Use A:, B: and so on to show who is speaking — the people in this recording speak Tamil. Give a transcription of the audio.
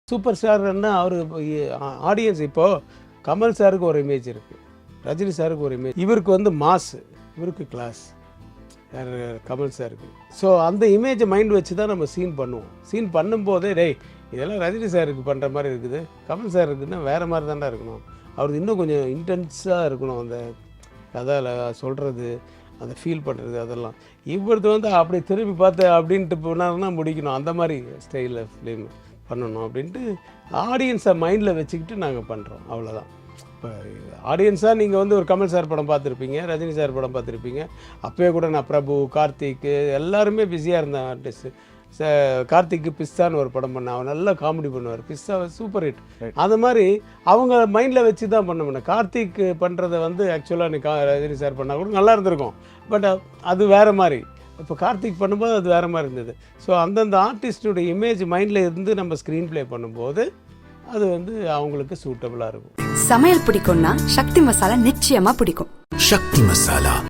A: சூப்பர் ஸ்டார்னா அவர் ஆடியன்ஸ் இப்போது கமல் சாருக்கு ஒரு இமேஜ் இருக்குது, ரஜினி சாருக்கு ஒரு இமேஜ், இவருக்கு வந்து மாஸ், இவருக்கு கிளாஸ், யார் கமல் சாருக்கு. ஸோ அந்த இமேஜை மைண்ட் வச்சு தான் நம்ம சீன் பண்ணுவோம். சீன் பண்ணும்போதே டேய் இதெல்லாம் ரஜினி சாருக்கு பண்ணுற மாதிரி இருக்குது, கமல் சார் இருக்குன்னா வேறு மாதிரி தான்டா இருக்கணும், அவருக்கு இன்னும் கொஞ்சம் இன்டென்ஸாக இருக்கணும், அந்த கதையில் சொல்கிறது, அதை ஃபீல் பண்ணுறது, அதெல்லாம் இவரது வந்து அப்படி திரும்பி பார்த்து அப்படின்ட்டு போனாருன்னா முடிக்கணும், அந்த மாதிரி ஸ்டைலில் ஃபிலிம் பண்ணணும் அப்படின்ட்டு ஆடியன்ஸை மைண்டில் வச்சுக்கிட்டு நாங்கள் பண்ணுறோம், அவ்வளோதான். இப்போ ஆடியன்ஸாக நீங்கள் வந்து ஒரு கமல் சார் படம் பார்த்துருப்பீங்க, ரஜினி சார் படம் பார்த்துருப்பீங்க. அப்போயே கூட நான் பிரபு, கார்த்திக் எல்லாருமே பிஸியாக இருந்தேன் ஆர்டிஸ்ட்டு. கார்த்திக்கு பிஸ்தான்னு ஒரு படம் பண்ணேன், அவன் நல்லா காமெடி பண்ணுவார், பிஸ்தா சூப்பர் ஹிட். அது மாதிரி அவங்க மைண்டில் வச்சு தான் பண்ண முடியும். கார்த்திக் பண்ணுறதை வந்து ஆக்சுவலாக நீ ரஜினி சார் பண்ணால் கூட நல்லா இருந்திருக்கும், பட் அது வேறு மாதிரி. இப்போ கார்த்திக் பண்ணும்போது அது வேறு மாதிரி இருந்தது. ஸோ அந்தந்த ஆர்டிஸ்டோட இமேஜ் மைண்டில் இருந்து நம்ம ஸ்க்ரீன் ப்ளே பண்ணும்போது அது வந்து அவங்களுக்கு சூட்டபுளாக இருக்கும்.
B: சமையல் பிடிக்கும்னா சக்தி மசாலா நிச்சயமாக பிடிக்கும்.
C: சக்தி மசாலா.